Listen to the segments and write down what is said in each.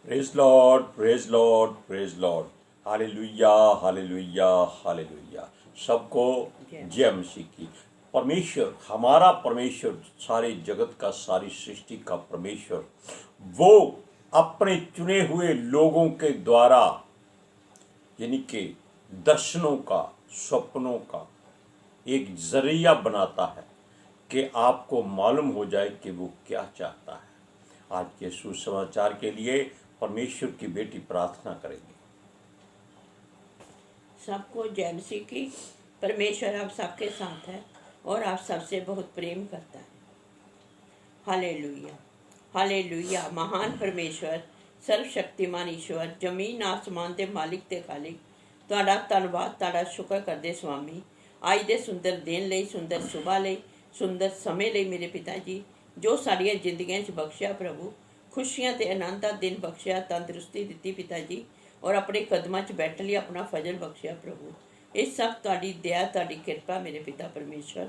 Praise Lord, praise Lord, praise Lord. Hallelujah, hallelujah, hallelujah. सबको जय मसीह की। परमेश्वर, हमारा परमेश्वर, सारे जगत का, सारी सृष्टि का परमेश्वर, वो अपने चुने हुए लोगों के द्वारा यानी कि दर्शनों का, सपनों का एक जरिया बनाता है कि आपको मालूम हो जाए कि वो क्या चाहता है। आज के सुसमाचार के लिए परमेश्वर की बेटी प्रार्थना करेंगे। सबको जय मसीह की। परमेश्वर आप सबके साथ है और आप सबसे बहुत प्रेम करता है। Hallelujah, hallelujah. महान परमेश्वर, सर्वशक्तिमान ईश्वर, जमीन आसमान के मालिक ते खालिक, तुहाडा धन्नवाद, तुहाडा शुक्र करदे स्वामी। आज दे सुंदर दिन लई, सुंदर सुबह लई, सुंदर समय लई मेरे पिता जी, जो साड़ियाँ जिंदगियां च बख्शिया प्रभु, खुशियां ते आनंद दा दिन बख्शिया, तंदुरुस्ती दित्ती पिता जी, और अपने कदमां च बैठन लई अपना फजल बख्शिया प्रभु। इस सब तुहाडी दया, तुहाडी किरपा मेरे पिता परमेश्वर।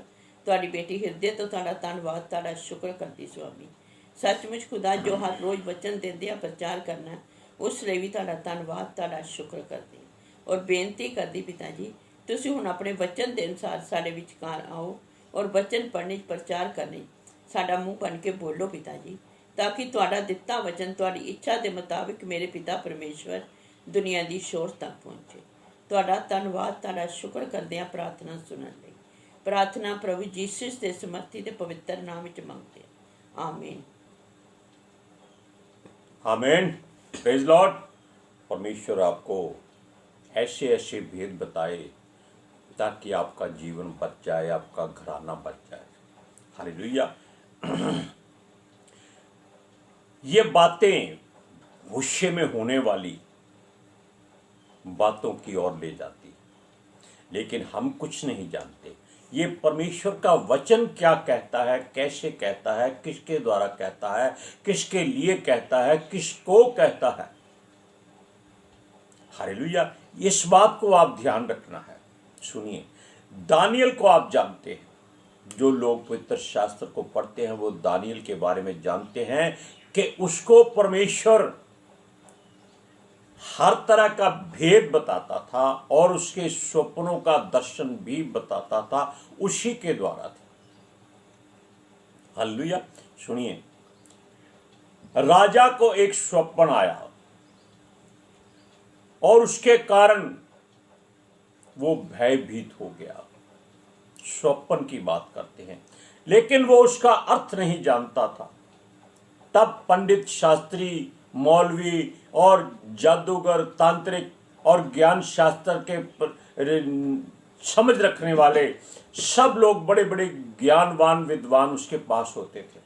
तुहाडी बेटी हिरदे तो तुहाडा धन्नवाद, तुहाडा शुक्र करदी स्वामी। सचमुच खुदा जो हर रोज़ वचन देंदे प्रचार करना, उस लिए भी तुहाडा धन्नवाद, तुहाडा शुक्र करदी और बेनती करदी पिता जी, तुसीं हुण अपने वचन के अनुसार साडे विचकार आओ और वचन पढ़ने प्रचार करने साडा मुँह बन के बोलो पिता जी, ताकि तुहाडा दिता वचन तुहाडी इच्छा के मुताबिक मेरे पिता परमेश्वर दुनिया की शोर तक पहुँचे। तुहाडा धन्नवाद, तुहाडा शुक्र करदे प्रार्थना सुनने लई। प्रार्थना प्रभु यीशु के समर्थी ते पवित्र नाम विच मंगते हैं, आमीन। आमीन। Praise Lord. परमेश्वर आपको ऐसे ऐसे भेद बताए ताकि आपका जीवन बच जाए, आपका घराना बच जाए। हालेलुया। ये बातें भविष्य में होने वाली बातों की ओर ले जाती, लेकिन हम कुछ नहीं जानते ये परमेश्वर का वचन क्या कहता है, कैसे कहता है, किसके द्वारा कहता है, किसके लिए कहता है, किसको कहता है। हालेलुया। इस बात को आप ध्यान रखना है। सुनिए, दानियल को आप जानते हैं, जो लोग पवित्र शास्त्र को पढ़ते हैं वो दानियल के बारे में जानते हैं कि उसको परमेश्वर हर तरह का भेद बताता था और उसके स्वप्नों का दर्शन भी बताता था, उसी के द्वारा था। हालेलुया। सुनिए, राजा को एक स्वप्न आया और उसके कारण वो भयभीत हो गया। स्वप्न की बात करते हैं, लेकिन वो उसका अर्थ नहीं जानता था। तब पंडित, शास्त्री, मौलवी और जादूगर, तांत्रिक और ज्ञान शास्त्र के समझ रखने वाले सब लोग, बड़े बड़े ज्ञानवान विद्वान उसके पास होते थे,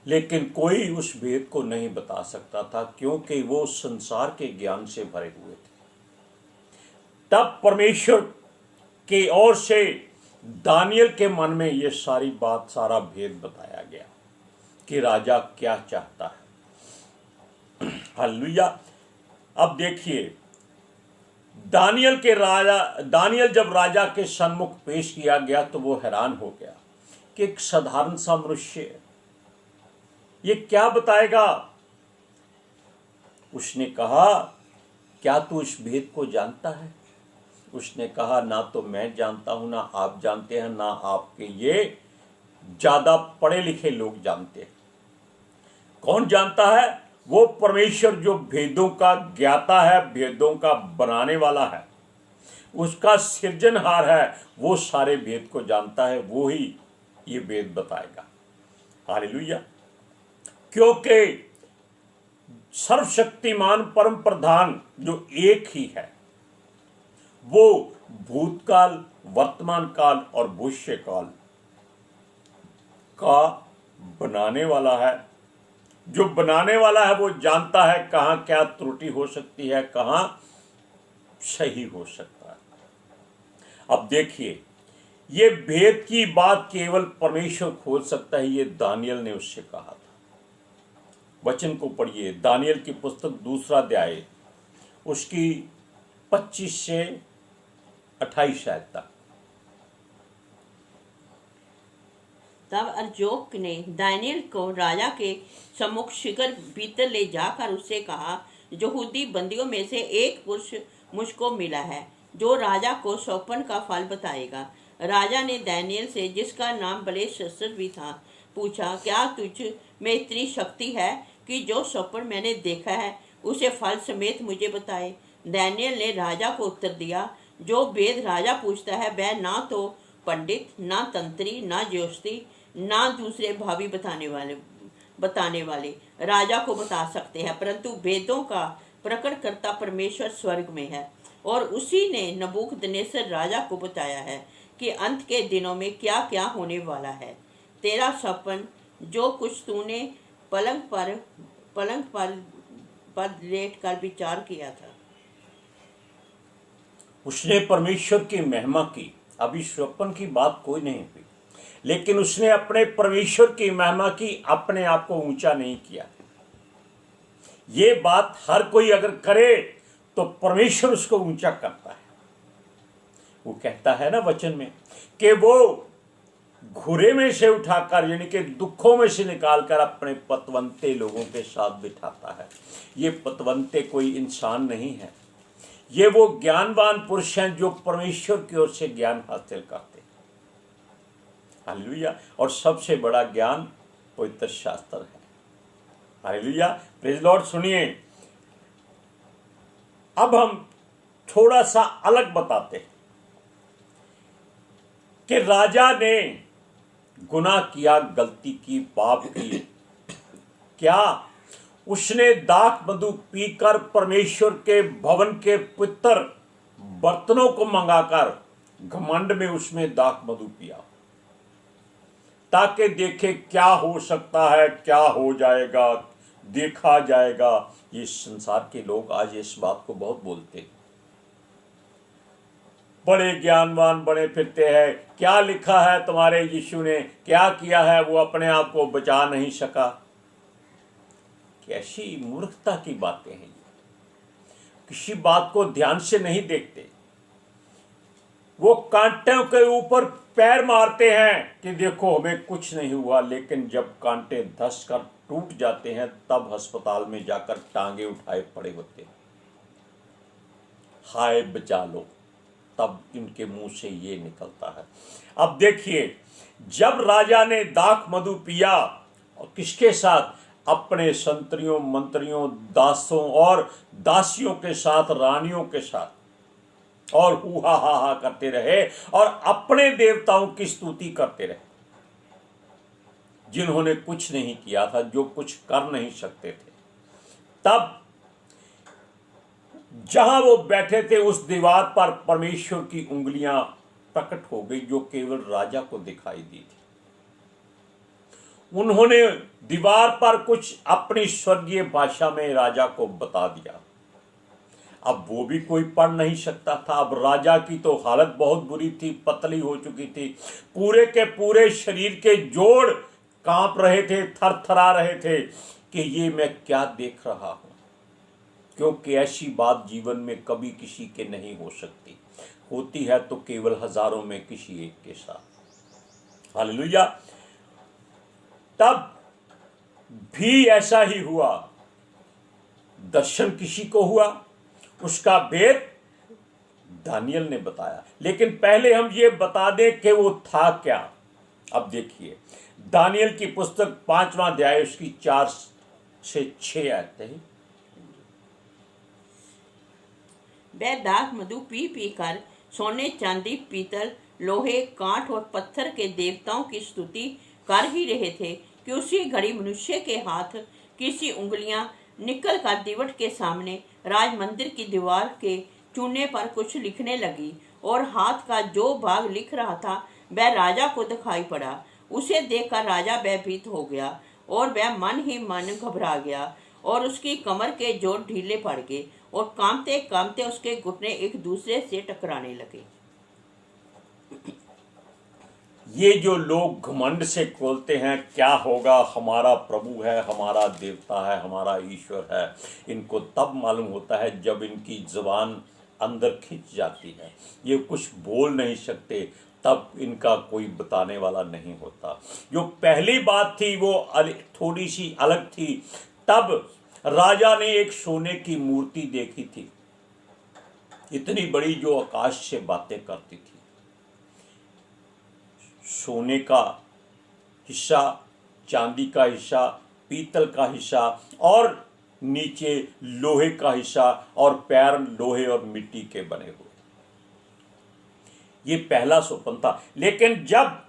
लेकिन कोई उस भेद को नहीं बता सकता था, क्योंकि वो संसार के ज्ञान से भरे हुए थे। तब परमेश्वर की ओर से दानियल के मन में ये सारी बात, सारा भेद बताया गया कि राजा क्या चाहता है। हालेलुया। अब देखिए, दानियल जब राजा के सम्मुख पेश किया गया तो वो हैरान हो गया कि एक साधारण सा मनुष्य ये क्या बताएगा। उसने कहा, क्या तू इस भेद को जानता है? उसने कहा, ना तो मैं जानता हूं, ना आप जानते हैं, ना आपके ये ज्यादा पढ़े लिखे लोग जानते हैं। कौन जानता है? वो परमेश्वर जो भेदों का ज्ञाता है, भेदों का बनाने वाला है, उसका सृजनहार है, वो सारे भेद को जानता है, वो ही ये भेद बताएगा। हालेलुया। क्योंकि सर्वशक्तिमान परम प्रधान जो एक ही है, वो भूतकाल, वर्तमान काल और भविष्य काल का बनाने वाला है। जो बनाने वाला है वो जानता है कहाँ क्या त्रुटि हो सकती है, कहाँ सही हो सकता है। अब देखिए, ये भेद की बात केवल परमेश्वर खोल सकता है, ये दानियल ने उससे कहा था। वचन को पढ़िए, दानियल की पुस्तक 2 अध्याय उसकी 25 से 28 आयत तक। तब अर्योक ने दानियल को राजा के सम्मुख शिखर भीतर ले जाकर उससे कहा, यहूदी बंदियों में से एक पुरुष मुझको मिला है जो राजा को स्वप्न का फल बताएगा। राजा ने दानियल से, जिसका नाम बेलशस्सर भी था, पूछा, क्या तुझ में इतनी शक्ति है कि जो स्वप्न मैंने देखा है उसे फल समेत मुझे बताए? दानियल ने राजा को उत्तर दिया, जो वेद राजा पूछता है वह ना तो पंडित, ना तंत्री, ना ज्योतिषी, ना दूसरे भावी बताने वाले राजा को बता सकते हैं, परंतु वेदों का प्रकट करता परमेश्वर स्वर्ग में है। और उसी ने नबूकदनेस्सर राजा को बताया है कि अंत के दिनों में क्या क्या होने वाला है। तेरा स्वप्न, जो कुछ तूने पलंग पर लेट कर विचार किया था। उसने परमेश्वर की महिमा की। अभी स्वप्न की बात कोई नहीं हुई, लेकिन उसने अपने परमेश्वर की महिमा की, अपने आप को ऊंचा नहीं किया। ये बात हर कोई अगर करे तो परमेश्वर उसको ऊंचा करता है। वो कहता है ना वचन में कि वो घुरे में से उठाकर, यानी कि दुखों में से निकालकर अपने पतवंते लोगों के साथ बिठाता है। ये पतवंते कोई इंसान नहीं है, ये वो ज्ञानवान पुरुष हैं जो परमेश्वर की ओर से ज्ञान हासिल करते हैं। हालेलुया। और सबसे बड़ा ज्ञान पवित्र शास्त्र है। Hallelujah, praise Lord. सुनिए, अब हम थोड़ा सा अलग बताते हैं कि राजा ने गुनाह किया, गलती की, पाप की। क्या उसने दाख मधु पीकर परमेश्वर के भवन के पवित्र बर्तनों को मंगाकर घमंड में उसमें दाख मधु पिया, ताकि देखे क्या हो सकता है, क्या हो जाएगा, देखा जाएगा। ये संसार के लोग आज इस बात को बहुत बोलते हैं, बड़े ज्ञानवान बने फिरते हैं। क्या लिखा है तुम्हारे यीशु ने, क्या किया है, वो अपने आप को बचा नहीं सका। कैसी मूर्खता की बातें हैं। किसी बात को ध्यान से नहीं देखते। वो कांटों के ऊपर पैर मारते हैं कि देखो हमें कुछ नहीं हुआ, लेकिन जब कांटे धस कर टूट जाते हैं तब अस्पताल में जाकर टांगे उठाए पड़े होते हैं। हाय बचा लो, तब इनके मुंह से ये निकलता है। अब देखिए, जब राजा ने दाख मधु पिया, और किसके साथ? अपने संतरियों, मंत्रियों, दासों और दासियों के साथ, रानियों के साथ, और हुआ हा करते रहे और अपने देवताओं की स्तुति करते रहे, जिन्होंने कुछ नहीं किया था, जो कुछ कर नहीं सकते थे। तब जहां वो बैठे थे उस दीवार पर परमेश्वर की उंगलियां प्रकट हो गई, जो केवल राजा को दिखाई दी थी। उन्होंने दीवार पर कुछ अपनी स्वर्गीय भाषा में राजा को बता दिया। अब वो भी कोई पढ़ नहीं सकता था। अब राजा की तो हालत बहुत बुरी थी, पतली हो चुकी थी, पूरे के पूरे शरीर के जोड़ कांप रहे थे, थरथरा रहे थे कि ये मैं क्या देख रहा हूं, क्योंकि ऐसी बात जीवन में कभी किसी के नहीं हो सकती। होती है तो केवल हजारों में किसी एक के साथ। हालेलुया। तब भी ऐसा ही हुआ। दर्शन किसी को हुआ, उसका भेद दानियल ने बताया। लेकिन पहले हम ये बता दें कि वो था क्या। अब देखिए, दानियल की पुस्तक 5वां अध्याय, उसकी 4 से 6 आयतें हैं। वह दाख मधु पी पी कर सोने, चांदी, पीतल, लोहे, काठ और पत्थर के देवताओं की स्तुति कर ही रहे थे कि उसी घड़ी मनुष्य के हाथ की सी उंगलियां निकल कर दीवट के सामने राज मंदिर की दीवार के चूने पर कुछ लिखने लगी, और हाथ का जो भाग लिख रहा था वह राजा को दिखाई पड़ा। उसे देखकर राजा भयभीत हो गया और वह मन ही मन घबरा गया, और उसकी कमर के जोड़ ढीले पड़ गए, और कांपते कांपते उसके घुटने एक दूसरे से टकराने लगे। ये जो लोग घमंड से खोलते हैं क्या होगा, हमारा प्रभु है, हमारा देवता है, हमारा ईश्वर है, इनको तब मालूम होता है जब इनकी जुबान अंदर खिंच जाती है। ये कुछ बोल नहीं सकते, तब इनका कोई बताने वाला नहीं होता। जो पहली बात थी वो थोड़ी सी अलग थी। तब राजा ने एक सोने की मूर्ति देखी थी, इतनी बड़ी, जो आकाश से बातें करती थी। सोने का हिस्सा, चांदी का हिस्सा, पीतल का हिस्सा और नीचे लोहे का हिस्सा, और पैर लोहे और मिट्टी के बने हुए। ये पहला स्वप्न था। लेकिन जब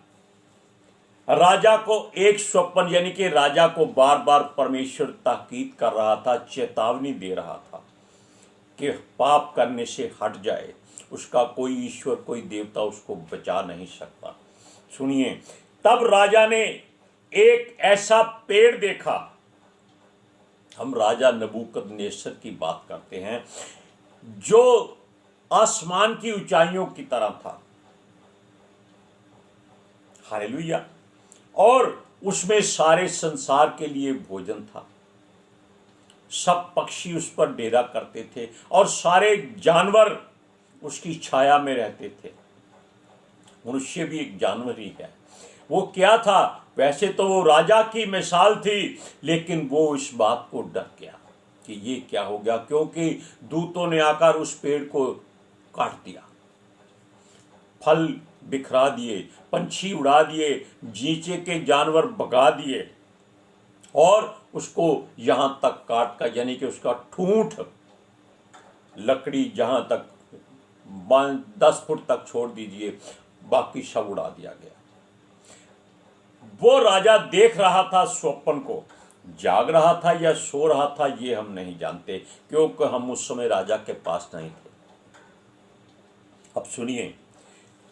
राजा को एक स्वप्न, यानी कि राजा को बार बार परमेश्वर ताकीद कर रहा था, चेतावनी दे रहा था कि पाप करने से हट जाए, उसका कोई ईश्वर, कोई देवता उसको बचा नहीं सकता। सुनिए, तब राजा ने एक ऐसा पेड़ देखा। हम राजा नबूकदनेस्सर की बात करते हैं, जो आसमान की ऊंचाइयों की तरह था। हालेलुया। और उसमें सारे संसार के लिए भोजन था। सब पक्षी उस पर डेरा करते थे और सारे जानवर उसकी छाया में रहते थे। मनुष्य भी एक जानवर ही है। वो क्या था? वैसे तो वो राजा की मिसाल थी, लेकिन वो इस बात को डर गया कि ये क्या हो गया, क्योंकि दूतों ने आकर उस पेड़ को काट दिया, फल बिखरा दिए, पंछी उड़ा दिए, नीचे के जानवर भगा दिए और उसको यहां तक काट कर, यानी कि उसका ठूंठ, लकड़ी जहां तक 10 फुट तक छोड़ दीजिए, बाकी सब उड़ा दिया गया। वो राजा देख रहा था स्वप्न को, जाग रहा था या सो रहा था ये हम नहीं जानते, क्योंकि हम उस समय राजा के पास नहीं थे। अब सुनिए,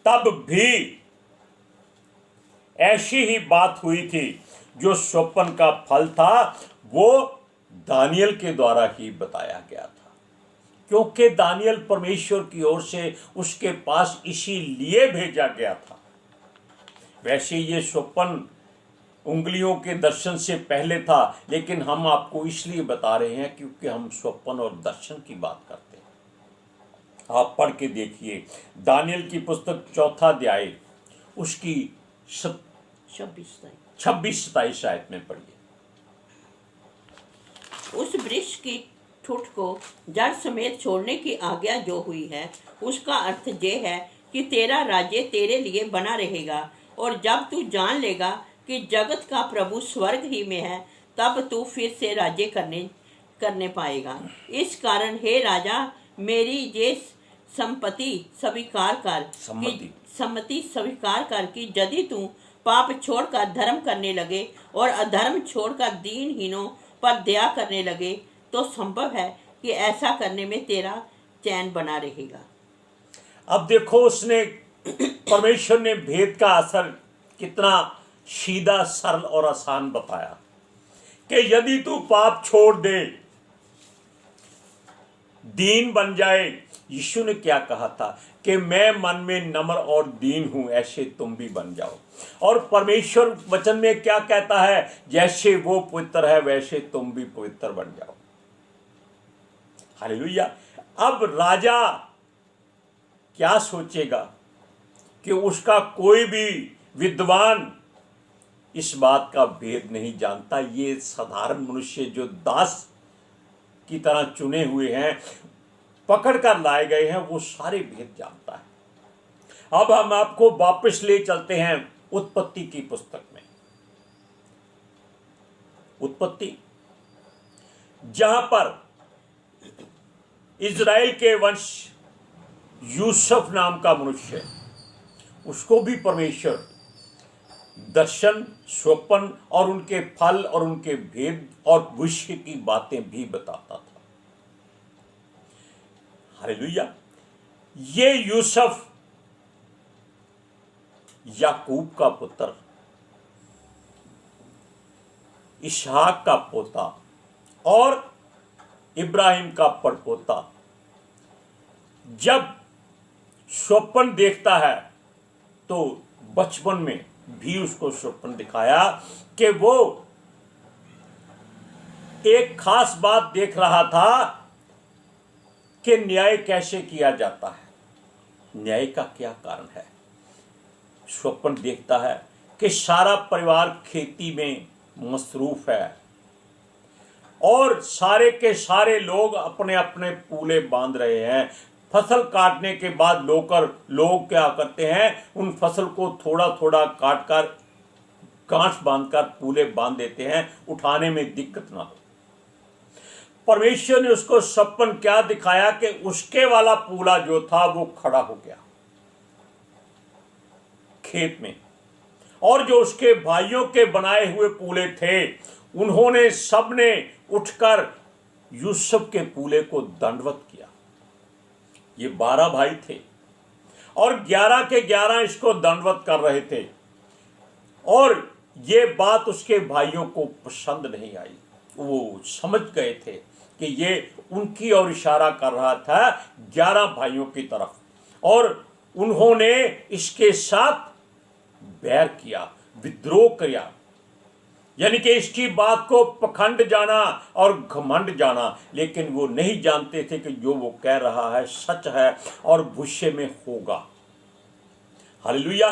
तब भी ऐसी ही बात हुई थी। जो स्वप्न का फल था वो दानियल के द्वारा ही बताया गया था, क्योंकि दानियल परमेश्वर की ओर से उसके पास इसीलिए भेजा गया था। वैसे ये स्वप्न उंगलियों के दर्शन से पहले था, लेकिन हम आपको इसलिए बता रहे हैं क्योंकि हम स्वप्न और दर्शन की बात करते हैं। आप पढ़ के देखिए, दानियल की पुस्तक 4 अध्याय, उसकी 26-27 आयत में पढ़िए। उस वृक्ष की ठूठ को जड़ समेत छोड़ने की आज्ञा जो हुई है, उसका अर्थ ये है कि तेरा राज्य तेरे लिए बना रहेगा, और जब तू जान लेगा कि जगत का प्रभु स्वर्ग ही में है, तब तू फिर से राज्य करने पाएगा। इस कारण हे राजा, मेरी ये सम्मति स्वीकार कर कि यदि तू पाप छोड़कर धर्म करने लगे और अधर्म छोड़कर दीनहीनों पर दया करने लगे, तो संभव है कि ऐसा करने में तेरा चैन बना रहेगा। अब देखो, उसने, परमेश्वर ने भेद का असर कितना सीधा, सरल और आसान बताया कि यदि तू पाप छोड़ दे, दीन बन जाए। यीशु ने क्या कहा था कि मैं मन में नम्र और दीन हूं, ऐसे तुम भी बन जाओ। और परमेश्वर वचन में क्या कहता है? जैसे वो पवित्र है वैसे तुम भी पवित्र बन जाओ। हालेलुया। अब राजा क्या सोचेगा कि उसका कोई भी विद्वान इस बात का भेद नहीं जानता। ये साधारण मनुष्य जो दास की तरह चुने हुए हैं, पकड़ कर लाए गए हैं, वो सारे भेद जानता है। अब हम आपको वापस ले चलते हैं उत्पत्ति की पुस्तक में। उत्पत्ति, जहां पर इज़राइल के वंश यूसुफ नाम का मनुष्य, उसको भी परमेश्वर दर्शन, स्वप्न और उनके फल और उनके भेद और भविष्य की बातें भी बताता था। हालेलुया। ये यूसुफ याकूब का पुत्र, इसहाक का पोता और इब्राहिम का पड़पोता, जब स्वप्न देखता है तो बचपन में भी उसको स्वप्न दिखाया कि वो एक खास बात देख रहा था कि न्याय कैसे किया जाता है, न्याय का क्या कारण है। स्वप्न देखता है कि सारा परिवार खेती में मसरूफ है और सारे के सारे लोग अपने अपने पूले बांध रहे हैं। फसल काटने के बाद लोग क्या करते हैं, उन फसल को थोड़ा थोड़ा काट कर गांठ बांधकर पूले बांध देते हैं, उठाने में दिक्कत ना हो। परमेश्वर ने उसको सपन क्या दिखाया कि उसके वाला पूला जो था वो खड़ा हो गया खेत में, और जो उसके भाइयों के बनाए हुए पूले थे उन्होंने सबने उठकर यूसुफ के पूले को दंडवत किया। ये 12 भाई थे और 11 के 11 इसको दंडवत कर रहे थे, और ये बात उसके भाइयों को पसंद नहीं आई। वो समझ गए थे कि ये उनकी ओर इशारा कर रहा था 11 भाइयों की तरफ, और उन्होंने इसके साथ बैर किया, विद्रोह किया, यानी कि इसकी बात को पखंड जाना और घमंड जाना। लेकिन वो नहीं जानते थे कि जो वो कह रहा है सच है और भविष्य में होगा। हालेलुया।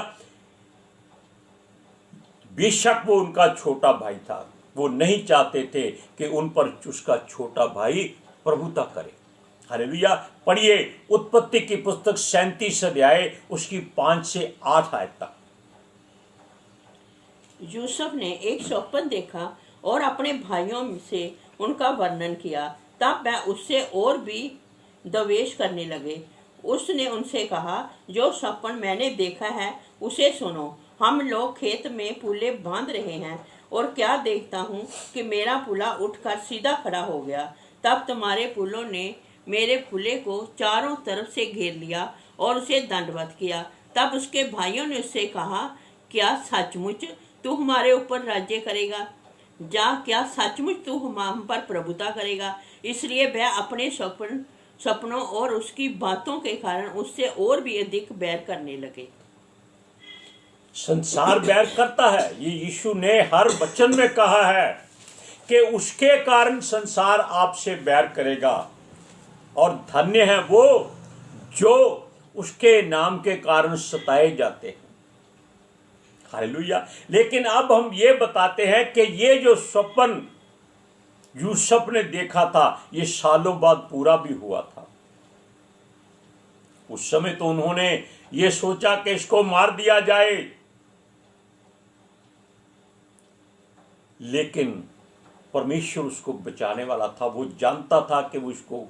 बेशक वो उनका छोटा भाई था, वो नहीं चाहते थे कि उन पर उसका छोटा भाई प्रभुता करे। हालेलुया। पढ़िए उत्पत्ति की पुस्तक 37 अध्याय उसकी 5 से 8 आयत तक। यूसुफ ने एक स्वप्न देखा और अपने भाइयों से उनका वर्णन किया। तब वह उससे और भी द्वेष करने लगे। उसने उनसे कहा, जो स्वप्न मैंने देखा है उसे सुनो। हम लोग खेत में पूले बांध रहे हैं और क्या देखता हूँ कि मेरा पूला उठकर सीधा खड़ा हो गया। तब तुम्हारे पुलों ने मेरे पूले को चारों तरफ से घेर लिया और उसे दंडवत किया। तब उसके भाइयों ने उससे कहा, क्या सचमुच तू हमारे ऊपर राज्य करेगा? क्या सचमुच तू हम पर प्रभुता करेगा? इसलिए वह अपने सपनों और उसकी बातों के कारण उससे और भी अधिक बैर करने लगे। संसार बैर करता है। ये यीशु ने हर वचन में कहा है कि उसके कारण संसार आपसे बैर करेगा, और धन्य है वो जो उसके नाम के कारण सताए जाते हैं। हालेलुया। लेकिन अब हम ये बताते हैं कि ये जो स्वप्न यूसुफ ने देखा था ये सालों बाद पूरा भी हुआ था। उस समय तो उन्होंने ये सोचा कि इसको मार दिया जाए, लेकिन परमेश्वर उसको बचाने वाला था। वो जानता था कि वो इसको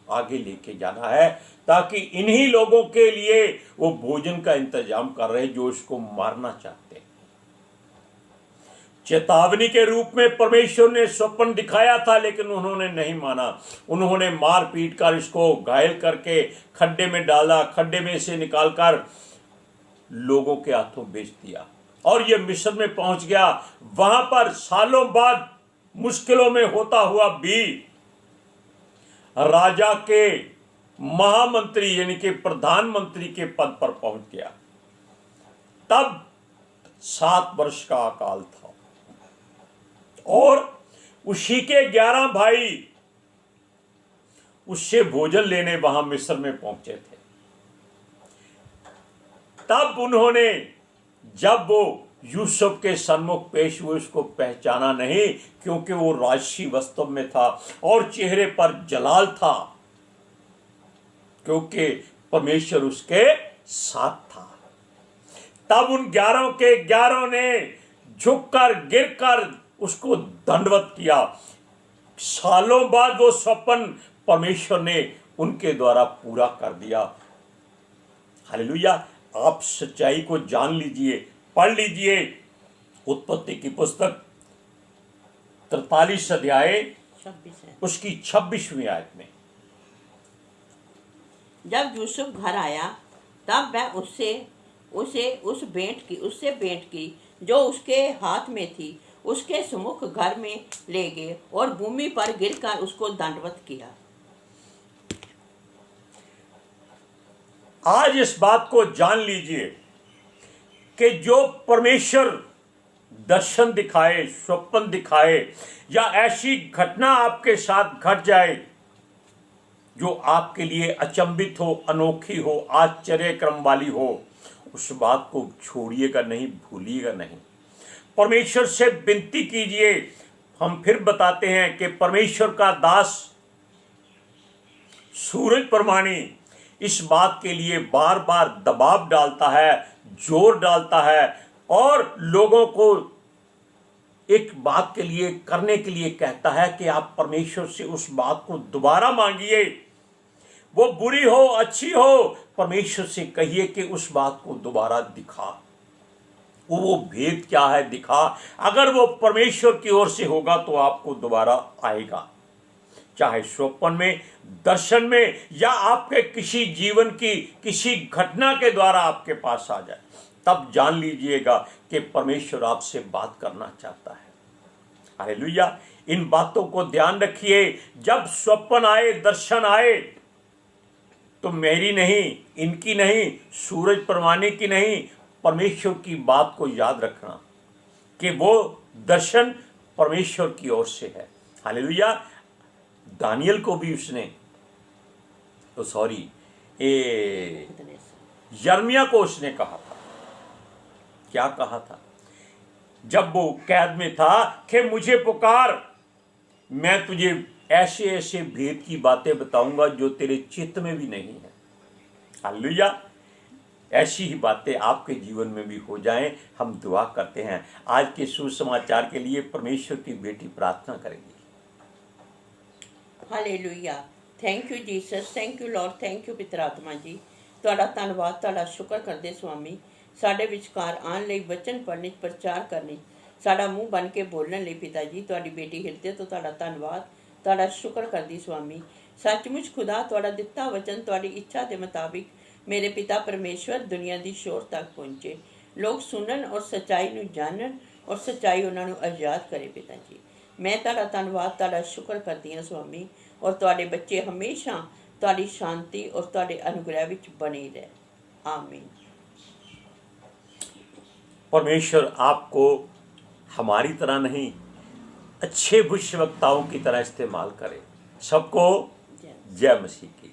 आगे लेके जाना है, ताकि इन्हीं लोगों के लिए वो भोजन का इंतजाम कर रहे जो इसको मारना चाहते हैं। चेतावनी के रूप में परमेश्वर ने स्वप्न दिखाया था, लेकिन उन्होंने नहीं माना। उन्होंने मार पीट कर इसको घायल करके खड्डे में डाला, खड्डे में से निकालकर लोगों के हाथों बेच दिया, और ये मिस्र में पहुंच गया। वहां पर सालों बाद मुश्किलों में होता हुआ भी राजा के महामंत्री यानी कि प्रधानमंत्री के पद पर पहुंच गया। तब 7 वर्ष का अकाल था, और उसी के 11 भाई उससे भोजन लेने वहां मिस्र में पहुंचे थे। तब उन्होंने, जब वो यूसुफ के सन्मुख पेश हुए, उसको पहचाना नहीं, क्योंकि वो राजसी वस्त्र में था और चेहरे पर जलाल था, क्योंकि परमेश्वर उसके साथ था। तब उन 11 के 11 ने झुककर गिरकर उसको दंडवत किया। सालों बाद वो स्वप्न परमेश्वर ने उनके द्वारा पूरा कर दिया। हालेलुया। आप सच्चाई को जान लीजिए, पढ़ लीजिए उत्पत्ति की पुस्तक 43 अध्याय 26 उसकी 26वीं आयत में। जब यूसुफ घर आया तब वह उससे भेंट की जो उसके हाथ में थी, उसके सम्मुख घर में ले गए और भूमि पर गिरकर उसको दंडवत किया। आज इस बात को जान लीजिए कि जो परमेश्वर दर्शन दिखाए, स्वप्न दिखाए, या ऐसी घटना आपके साथ घट जाए जो आपके लिए अचंभित हो, अनोखी हो, आश्चर्य क्रम वाली हो, उस बात को छोड़िएगा नहीं, भूलिएगा नहीं। परमेश्वर से विनती कीजिए। हम फिर बताते हैं कि परमेश्वर का दास सूरज परमाणी इस बात के लिए बार बार दबाव डालता है, जोर डालता है और लोगों को एक बात के लिए करने के लिए कहता है कि आप परमेश्वर से उस बात को दोबारा मांगिए। वो बुरी हो अच्छी हो, परमेश्वर से कहिए कि उस बात को दोबारा दिखा। वो भेद क्या है दिखा। अगर वो परमेश्वर की ओर से होगा तो आपको दोबारा आएगा, चाहे स्वप्न में, दर्शन में, या आपके किसी जीवन की किसी घटना के द्वारा आपके पास आ जाए। तब जान लीजिएगा कि परमेश्वर आपसे बात करना चाहता है। हालेलुया। इन बातों को ध्यान रखिए। जब स्वप्न आए, दर्शन आए, तो मेरी नहीं, इनकी नहीं, सूरज परमाने की नहीं, परमेश्वर की बात को याद रखना कि वो दर्शन परमेश्वर की ओर से है। हालेलुया। दानियल को भी उसने यर्मिया को उसने कहा था। क्या कहा था जब वो कैद में था कि मुझे पुकार, मैं तुझे ऐसे ऐसे भेद की बातें बताऊंगा जो तेरे चित्त में भी नहीं है। हालेलुया। ऐसी ही बातें आपके जीवन में भी हो जाएं, हम दुआ करते हैं। आज के सुसमाचार के लिए परमेश्वर की बेटी प्रार्थना करेंगी। Hallelujah. Thank you Jesus, thank you Lord, thank you पितर आत्मा जी। ਤੁਹਾਡਾ ਧੰਨਵਾਦ, ਤੁਹਾਡਾ ਸ਼ੁਕਰ ਕਰਦੇ ਸੁਆਮੀ, ਸਾਡੇ ਵਿਚਕਾਰ ਆਉਣ ਲਈ, ਵਚਨ ਪੜ੍ਹਨ, ਪ੍ਰਚਾਰ ਕਰਨ, ਸਾਡਾ ਮੂੰਹ ਬਣ ਕੇ ਬੋਲਣ ਲਈ ਪਿਤਾ ਜੀ। ਤੁਹਾਡੀ ਬੇਟੀ ਹਿਰਦੇ ਤੋਂ ਤੁਹਾਡਾ ਧੰਨਵਾਦ, ਤੁਹਾਡਾ ਸ਼ੁਕਰ ਕਰਦੀ ਸੁਆਮੀ। ਸੱਚਮੁੱਚ ਖੁਦਾ ਤੁਹਾਡਾ ਦਿੱਤਾ ਵਚਨ ਤੁਹਾਡੀ ਇੱਛਾ ਦੇ ਮੁਤਾबिक मेरे पिता परमेश्वर दुनिया की शोर तक पहुँचे, लोग सुनन और सच्चाई नूं जानन और सच्चाई उन्होंने आज़ाद करे पिता जी। मैं तुहाडा धन्नवाद, तुहाडा शुक्र करती हाँ स्वामी, और तुहाडे बच्चे हमेशा तुहाडी शांति और तुहाडे अनुग्रह विच बने रहे। आमीन। परमेश्वर आपको हमारी तरह नहीं, अच्छे भविष्यवक्ताओं की तरह इस्तेमाल करे। सबको जय मसीह की।